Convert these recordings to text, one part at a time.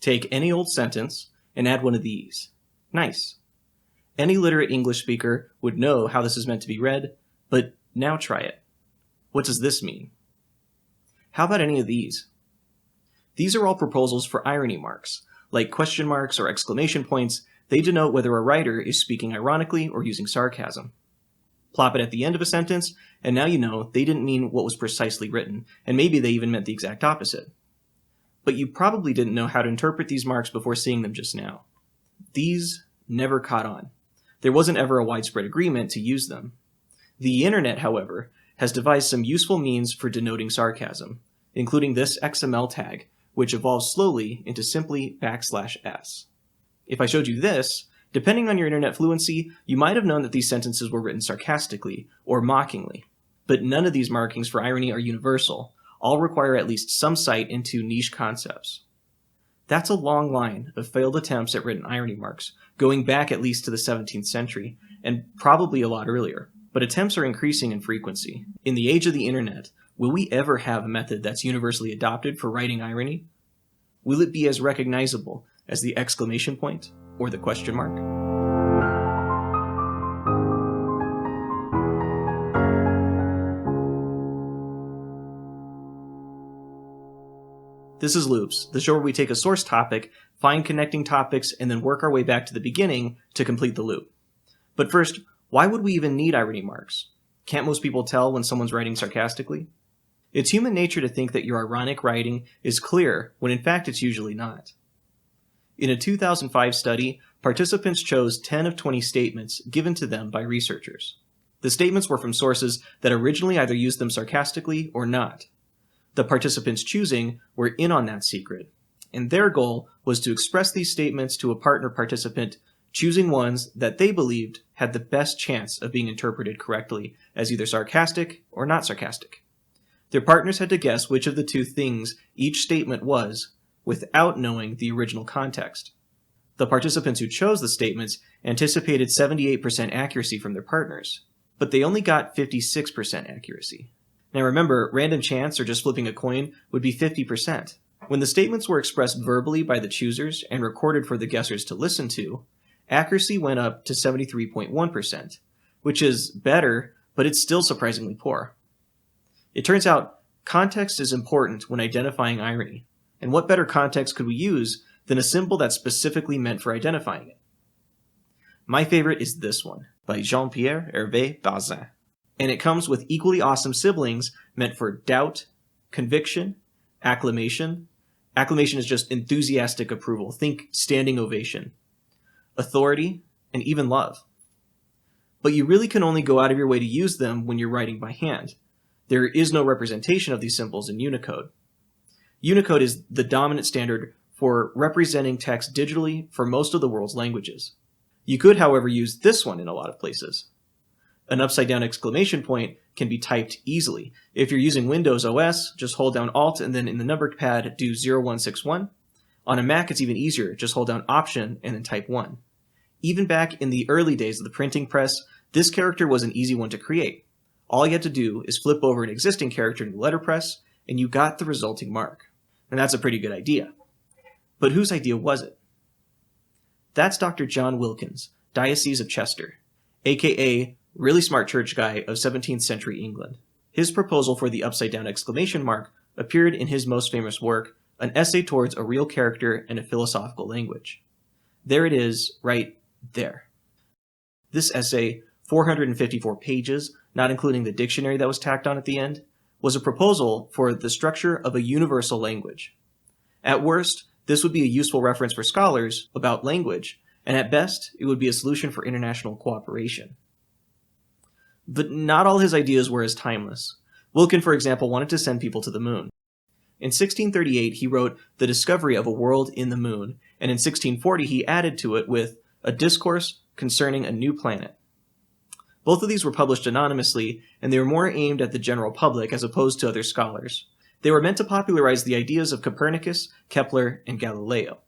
Take any old sentence and add one of these. Nice. Any literate English speaker would know how this is meant to be read, but now try it. What does this mean? How about any of these? These are all proposals for irony marks. Like question marks or exclamation points, they denote whether a writer is speaking ironically or using sarcasm. Plop it at the end of a sentence, and now you know they didn't mean what was precisely written, and maybe they even meant the exact opposite. But you probably didn't know how to interpret these marks before seeing them just now. These never caught on. There wasn't ever a widespread agreement to use them. The internet, however, has devised some useful means for denoting sarcasm, including this XML tag, which evolves slowly into simply \s. If I showed you this, depending on your internet fluency, you might have known that these sentences were written sarcastically or mockingly. But none of these markings for irony are universal. All require at least some sight into niche concepts. That's a long line of failed attempts at written irony marks, going back at least to the 17th century, and probably a lot earlier. But attempts are increasing in frequency. In the age of the internet, will we ever have a method that's universally adopted for writing irony? Will it be as recognizable as the exclamation point or the question mark? This is Loops, the show where we take a source topic, find connecting topics, and then work our way back to the beginning to complete the loop. But first, why would we even need irony marks? Can't most people tell when someone's writing sarcastically? It's human nature to think that your ironic writing is clear, when in fact it's usually not. In a 2005 study, participants chose 10 of 20 statements given to them by researchers. The statements were from sources that originally either used them sarcastically or not. The participants choosing were in on that secret, and their goal was to express these statements to a partner participant, choosing ones that they believed had the best chance of being interpreted correctly as either sarcastic or not sarcastic. Their partners had to guess which of the two things each statement was without knowing the original context. The participants who chose the statements anticipated 78% accuracy from their partners, but they only got 56% accuracy. Now remember, random chance or just flipping a coin would be 50%. When the statements were expressed verbally by the choosers and recorded for the guessers to listen to, accuracy went up to 73.1%, which is better, but it's still surprisingly poor. It turns out, context is important when identifying irony, and what better context could we use than a symbol that's specifically meant for identifying it? My favorite is this one, by Jean-Pierre Hervé Bazin. And it comes with equally awesome siblings meant for doubt, conviction, acclamation. Acclamation is just enthusiastic approval. Think standing ovation. Authority, and even love. But you really can only go out of your way to use them when you're writing by hand. There is no representation of these symbols in Unicode. Unicode is the dominant standard for representing text digitally for most of the world's languages. You could, however, use this one in a lot of places. An upside-down exclamation point can be typed easily. If you're using Windows OS, just hold down Alt and then in the number pad do 0161. On a Mac, it's even easier. Just hold down Option and then type 1. Even back in the early days of the printing press, this character was an easy one to create. All you had to do is flip over an existing character in the letterpress, and you got the resulting mark. And that's a pretty good idea. But whose idea was it? That's Dr. John Wilkins, Diocese of Chester, aka really smart church guy of 17th century England. His proposal for the upside-down exclamation mark appeared in his most famous work, An Essay Towards a Real Character and a Philosophical Language. There it is, right there. This essay, 454 pages, not including the dictionary that was tacked on at the end, was a proposal for the structure of a universal language. At worst, this would be a useful reference for scholars about language, and at best, it would be a solution for international cooperation. But not all his ideas were as timeless. Wilkin, for example, wanted to send people to the moon. In 1638, he wrote The Discovery of a World in the Moon, and in 1640 he added to it with A Discourse Concerning a New Planet. Both of these were published anonymously, and they were more aimed at the general public as opposed to other scholars. They were meant to popularize the ideas of Copernicus, Kepler, and Galileo.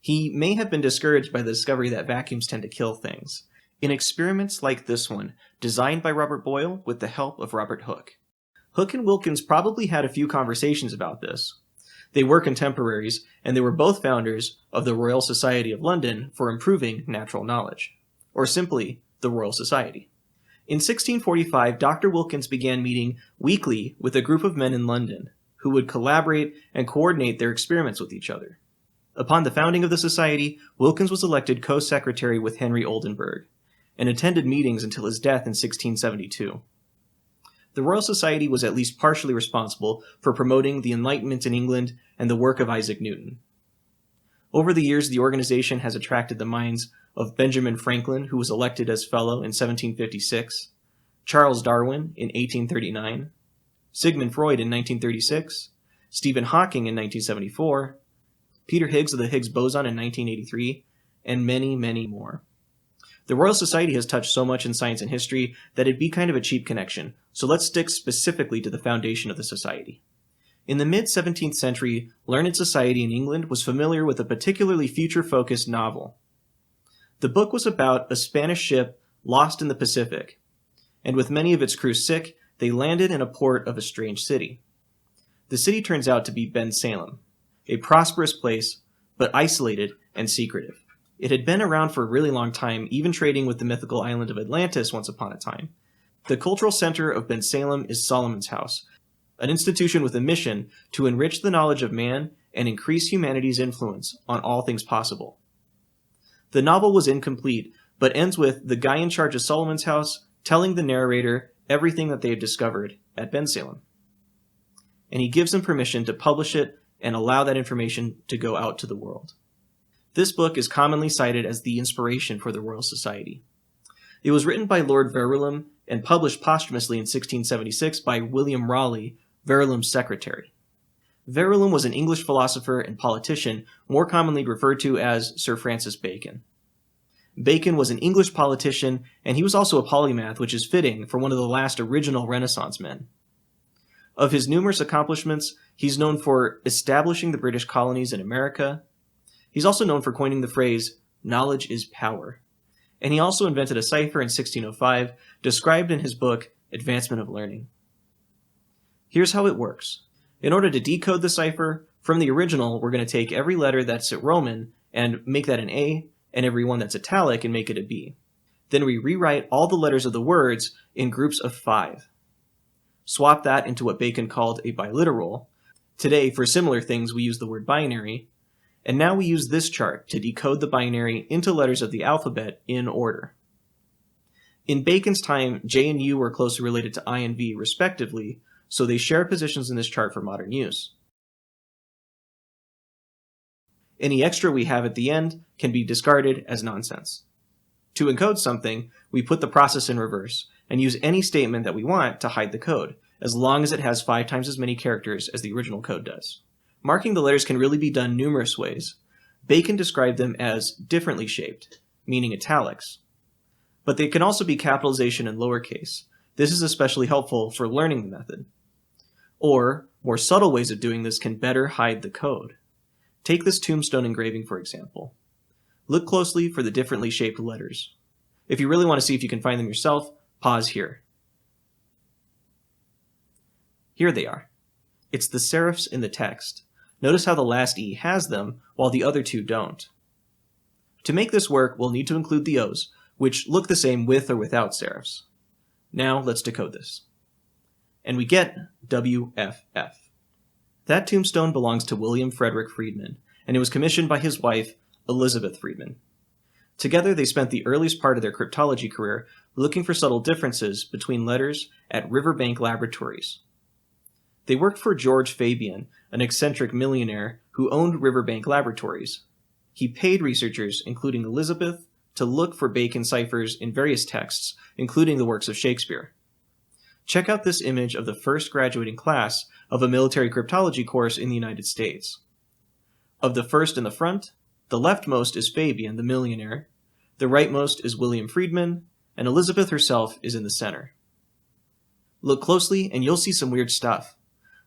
He may have been discouraged by the discovery that vacuums tend to kill things. In experiments like this one, designed by Robert Boyle with the help of Robert Hooke. Hooke and Wilkins probably had a few conversations about this. They were contemporaries, and they were both founders of the Royal Society of London for Improving Natural Knowledge, or simply the Royal Society. In 1645, Dr. Wilkins began meeting weekly with a group of men in London who would collaborate and coordinate their experiments with each other. Upon the founding of the society, Wilkins was elected co-secretary with Henry Oldenburg and attended meetings until his death in 1672. The Royal Society was at least partially responsible for promoting the Enlightenment in England and the work of Isaac Newton. Over the years, the organization has attracted the minds of Benjamin Franklin, who was elected as fellow in 1756, Charles Darwin in 1839, Sigmund Freud in 1936, Stephen Hawking in 1974, Peter Higgs of the Higgs boson in 1983, and many, many more. The Royal Society has touched so much in science and history that it'd be kind of a cheap connection, so let's stick specifically to the foundation of the society. In the mid-17th century, learned society in England was familiar with a particularly future-focused novel. The book was about a Spanish ship lost in the Pacific, and with many of its crew sick, they landed in a port of a strange city. The city turns out to be Bensalem, a prosperous place, but isolated and secretive. It had been around for a really long time, even trading with the mythical island of Atlantis once upon a time. The cultural center of Bensalem is Solomon's House, an institution with a mission to enrich the knowledge of man and increase humanity's influence on all things possible. The novel was incomplete, but ends with the guy in charge of Solomon's House telling the narrator everything that they have discovered at Bensalem. And he gives them permission to publish it and allow that information to go out to the world. This book is commonly cited as the inspiration for the Royal Society. It was written by Lord Verulam and published posthumously in 1676 by William Raleigh, Verulam's secretary. Verulam was an English philosopher and politician, more commonly referred to as Sir Francis Bacon. Bacon was an English politician, and he was also a polymath, which is fitting for one of the last original Renaissance men. Of his numerous accomplishments, he's known for establishing the British colonies in America. He's also known for coining the phrase, "knowledge is power." And he also invented a cipher in 1605, described in his book, Advancement of Learning. Here's how it works. In order to decode the cipher, from the original, we're going to take every letter that's Roman and make that an A, and every one that's italic and make it a B. Then we rewrite all the letters of the words in groups of 5. Swap that into what Bacon called a biliteral. Today, for similar things, we use the word binary. And now we use this chart to decode the binary into letters of the alphabet in order. In Bacon's time, J and U were closely related to I and V, respectively, so they share positions in this chart for modern use. Any extra we have at the end can be discarded as nonsense. To encode something, we put the process in reverse, and use any statement that we want to hide the code, as long as it has 5 times as many characters as the original code does. Marking the letters can really be done numerous ways. Bacon described them as differently shaped, meaning italics. But they can also be capitalization and lowercase. This is especially helpful for learning the method. Or, more subtle ways of doing this can better hide the code. Take this tombstone engraving, for example. Look closely for the differently shaped letters. If you really want to see if you can find them yourself, pause here. Here they are. It's the serifs in the text. Notice how the last E has them, while the other two don't. To make this work, we'll need to include the O's, which look the same with or without serifs. Now let's decode this. And we get WFF. That tombstone belongs to William Frederick Friedman, and it was commissioned by his wife, Elizabeth Friedman. Together, they spent the earliest part of their cryptology career looking for subtle differences between letters at Riverbank Laboratories. They worked for George Fabian, an eccentric millionaire who owned Riverbank Laboratories. He paid researchers, including Elizabeth, to look for Bacon ciphers in various texts, including the works of Shakespeare. Check out this image of the first graduating class of a military cryptology course in the United States. Of the first in the front, the leftmost is Fabian, the millionaire, the rightmost is William Friedman, and Elizabeth herself is in the center. Look closely and you'll see some weird stuff.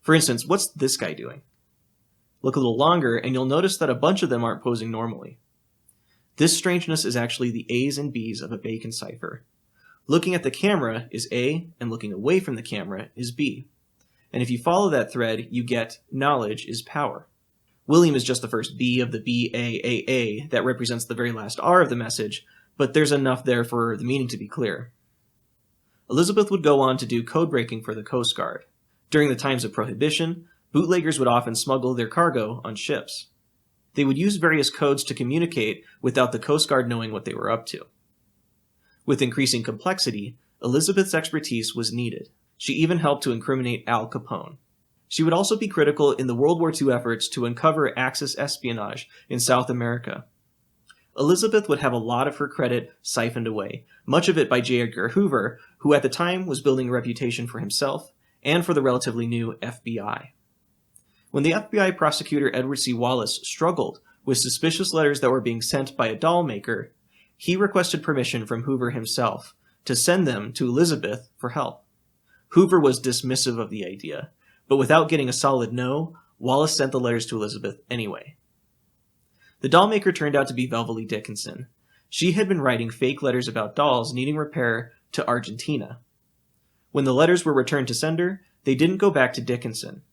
For instance, what's this guy doing? Look a little longer and you'll notice that a bunch of them aren't posing normally. This strangeness is actually the A's and B's of a Bacon cipher. Looking at the camera is A, and looking away from the camera is B. And if you follow that thread, you get knowledge is power. William is just the first B of the B-A-A-A that represents the very last R of the message, but there's enough there for the meaning to be clear. Elizabeth would go on to do code breaking for the Coast Guard. During the times of Prohibition, bootleggers would often smuggle their cargo on ships. They would use various codes to communicate without the Coast Guard knowing what they were up to. With increasing complexity, Elizabeth's expertise was needed. She even helped to incriminate Al Capone. She would also be critical in the World War II efforts to uncover Axis espionage in South America. Elizabeth would have a lot of her credit siphoned away, much of it by J. Edgar Hoover, who at the time was building a reputation for himself and for the relatively new FBI. When the FBI prosecutor Edward C. Wallace struggled with suspicious letters that were being sent by a doll maker, he requested permission from Hoover himself to send them to Elizabeth for help. Hoover was dismissive of the idea, but without getting a solid no, Wallace sent the letters to Elizabeth anyway. The dollmaker turned out to be Velvely Dickinson. She had been writing fake letters about dolls needing repair to Argentina. When the letters were returned to sender, they didn't go back to Dickinson.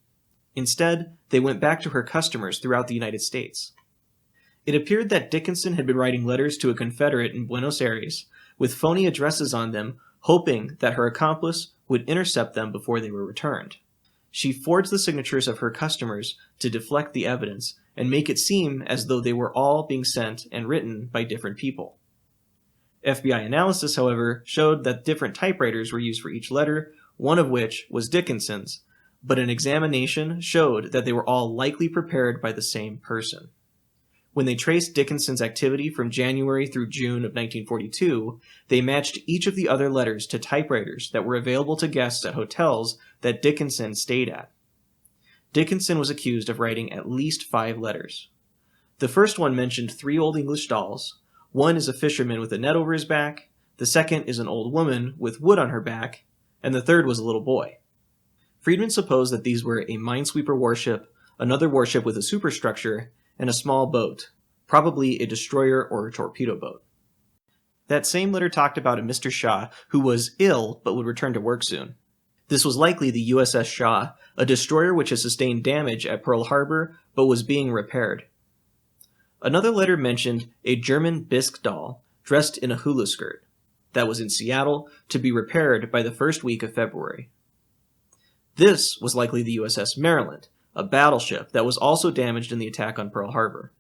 Instead, they went back to her customers throughout the United States. It appeared that Dickinson had been writing letters to a Confederate in Buenos Aires with phony addresses on them, hoping that her accomplice would intercept them before they were returned. She forged the signatures of her customers to deflect the evidence and make it seem as though they were all being sent and written by different people. FBI analysis, however, showed that different typewriters were used for each letter, one of which was Dickinson's, but an examination showed that they were all likely prepared by the same person. When they traced Dickinson's activity from January through June of 1942, they matched each of the other letters to typewriters that were available to guests at hotels that Dickinson stayed at. Dickinson was accused of writing at least 5 letters. The first one mentioned 3 Old English dolls. One is a fisherman with a net over his back, the second is an old woman with wood on her back, and the third was a little boy. Friedman supposed that these were a minesweeper warship, another warship with a superstructure, and a small boat, probably a destroyer or a torpedo boat. That same letter talked about a Mr. Shaw who was ill but would return to work soon. This was likely the USS Shaw, a destroyer which had sustained damage at Pearl Harbor but was being repaired. Another letter mentioned a German bisque doll dressed in a hula skirt that was in Seattle to be repaired by the first week of February. This was likely the USS Maryland, a battleship that was also damaged in the attack on Pearl Harbor.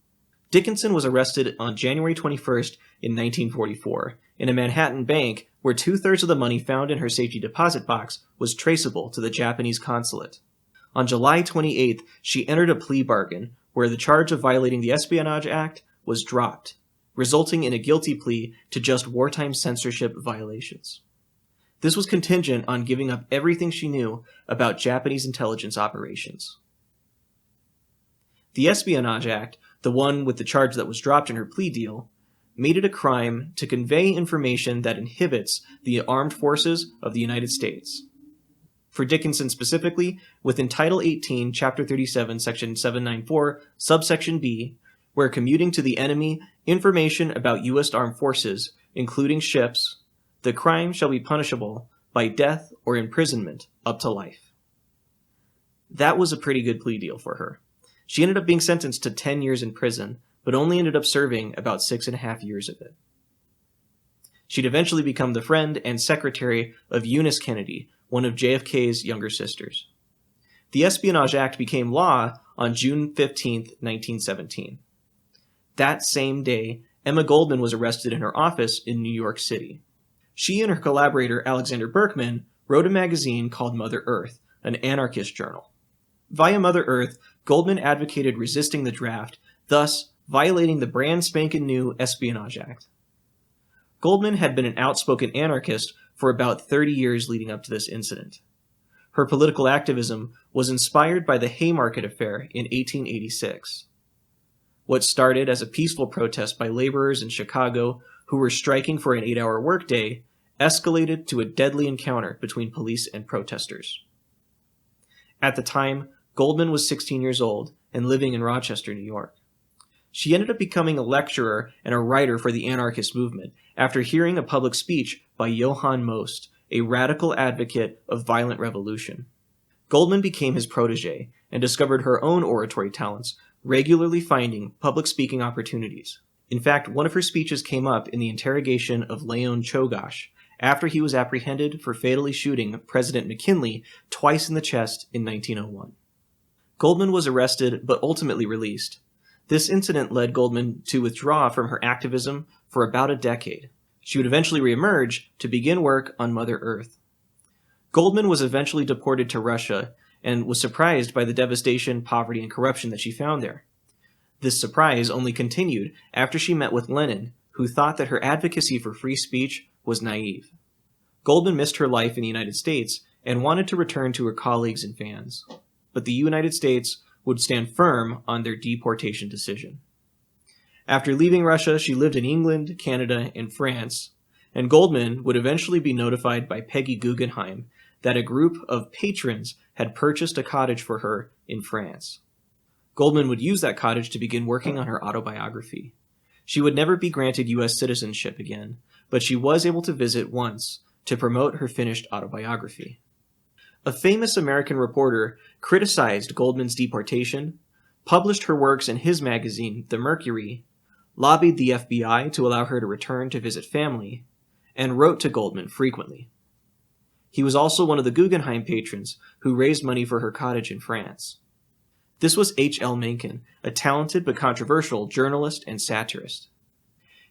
Dickinson was arrested on January 21st in 1944 in a Manhattan bank where 2/3 of the money found in her safety deposit box was traceable to the Japanese consulate. On July 28th, she entered a plea bargain where the charge of violating the Espionage Act was dropped, resulting in a guilty plea to just wartime censorship violations. This was contingent on giving up everything she knew about Japanese intelligence operations. The Espionage Act, the one with the charge that was dropped in her plea deal, made it a crime to convey information that inhibits the armed forces of the United States. For Dickinson specifically, within Title 18, Chapter 37, Section 794, Subsection B, where commuting to the enemy information about U.S. armed forces, including ships, the crime shall be punishable by death or imprisonment up to life. That was a pretty good plea deal for her. She ended up being sentenced to 10 years in prison, but only ended up serving about 6.5 years of it. She'd eventually become the friend and secretary of Eunice Kennedy, one of JFK's younger sisters. The Espionage Act became law on June 15, 1917. That same day, Emma Goldman was arrested in her office in New York City. She and her collaborator Alexander Berkman wrote a magazine called Mother Earth, an anarchist journal. Via Mother Earth, Goldman advocated resisting the draft, thus violating the brand spanking new Espionage Act. Goldman had been an outspoken anarchist for about 30 years leading up to this incident. Her political activism was inspired by the Haymarket Affair in 1886. What started as a peaceful protest by laborers in Chicago who were striking for an 8-hour workday escalated to a deadly encounter between police and protesters. At the time, Goldman was 16 years old and living in Rochester, New York. She ended up becoming a lecturer and a writer for the anarchist movement after hearing a public speech by Johann Most, a radical advocate of violent revolution. Goldman became his protege and discovered her own oratory talents regularly finding public speaking opportunities. In fact, one of her speeches came up in the interrogation of Leon Czolgosz after he was apprehended for fatally shooting President McKinley twice in the chest in 1901. Goldman was arrested but ultimately released. This incident led Goldman to withdraw from her activism for about a decade. She would eventually reemerge to begin work on Mother Earth. Goldman was eventually deported to Russia and was surprised by the devastation, poverty, and corruption that she found there. This surprise only continued after she met with Lenin, who thought that her advocacy for free speech was naive. Goldman missed her life in the United States and wanted to return to her colleagues and fans, but the United States would stand firm on their deportation decision. After leaving Russia, she lived in England, Canada, and France, and Goldman would eventually be notified by Peggy Guggenheim that a group of patrons had purchased a cottage for her in France. Goldman would use that cottage to begin working on her autobiography. She would never be granted U.S. citizenship again, but she was able to visit once to promote her finished autobiography. A famous American reporter criticized Goldman's deportation, published her works in his magazine, The Mercury, lobbied the FBI to allow her to return to visit family, and wrote to Goldman frequently. He was also one of the Guggenheim patrons who raised money for her cottage in France. This was H.L. Mencken, a talented but controversial journalist and satirist.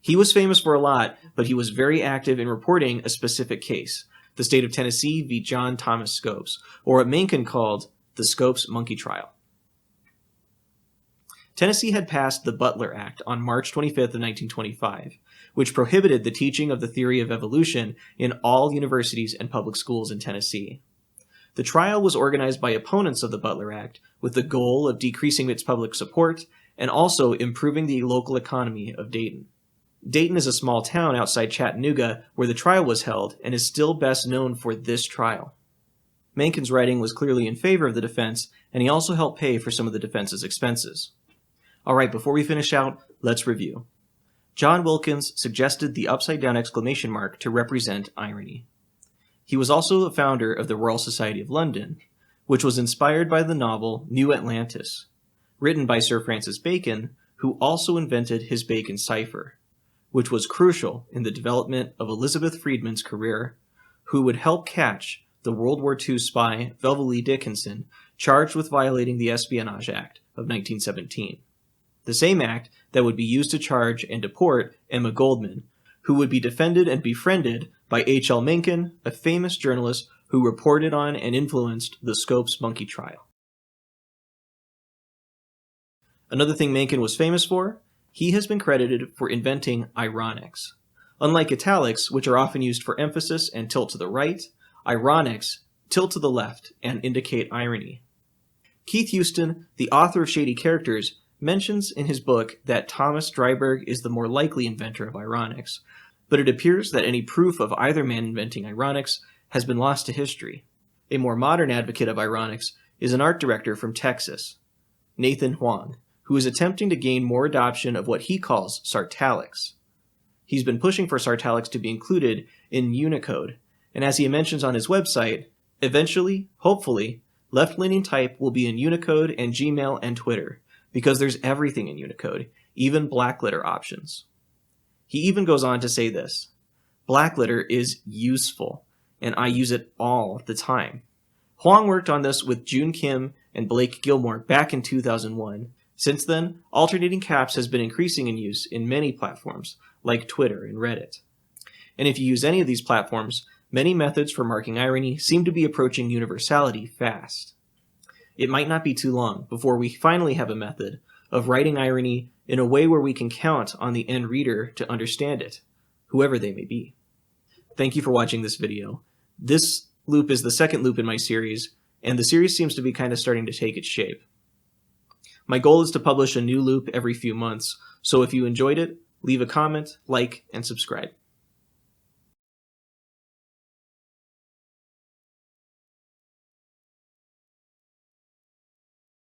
He was famous for a lot, but he was very active in reporting a specific case, the state of Tennessee v. John Thomas Scopes, or what Mencken called the Scopes monkey trial. Tennessee had passed the Butler Act on March 25th of 1925, which prohibited the teaching of the theory of evolution in all universities and public schools in Tennessee. The trial was organized by opponents of the Butler Act with the goal of decreasing its public support and also improving the local economy of Dayton. Dayton is a small town outside Chattanooga where the trial was held and is still best known for this trial. Mencken's writing was clearly in favor of the defense, and he also helped pay for some of the defense's expenses. Alright, before we finish out, let's review. John Wilkins suggested the upside-down exclamation mark to represent irony. He was also the founder of the Royal Society of London, which was inspired by the novel New Atlantis, written by Sir Francis Bacon, who also invented his Bacon cipher, which was crucial in the development of Elizabeth Friedman's career, who would help catch the World War II spy Velva Lee Dickinson, charged with violating the Espionage Act of 1917. The same act that would be used to charge and deport Emma Goldman, who would be defended and befriended by H.L. Mencken, a famous journalist who reported on and influenced the Scopes monkey trial. Another thing Mencken was famous for, he has been credited for inventing ironics. Unlike italics, which are often used for emphasis and tilt to the right, ironics tilt to the left and indicate irony. Keith Houston, the author of Shady Characters, mentions in his book that Thomas Dryburgh is the more likely inventor of ironics, but it appears that any proof of either man inventing ironics has been lost to history. A more modern advocate of ironics is an art director from Texas, Nathan Huang, who is attempting to gain more adoption of what he calls sartalics. He's been pushing for sartalics to be included in Unicode, and as he mentions on his website, eventually, hopefully, left-leaning type will be in Unicode and Gmail and Twitter, because there's everything in Unicode, even blackletter options. He even goes on to say this: blackletter is useful, and I use it all the time. Huang worked on this with June Kim and Blake Gilmore back in 2001. Since then, alternating caps has been increasing in use in many platforms, like Twitter and Reddit. And if you use any of these platforms, many methods for marking irony seem to be approaching universality fast. It might not be too long before we finally have a method of writing irony in a way where we can count on the end reader to understand it, whoever they may be. Thank you for watching this video. This loop is the second loop in my series, and the series seems to be kind of starting to take its shape. My goal is to publish a new loop every few months, so if you enjoyed it, leave a comment, like, and subscribe.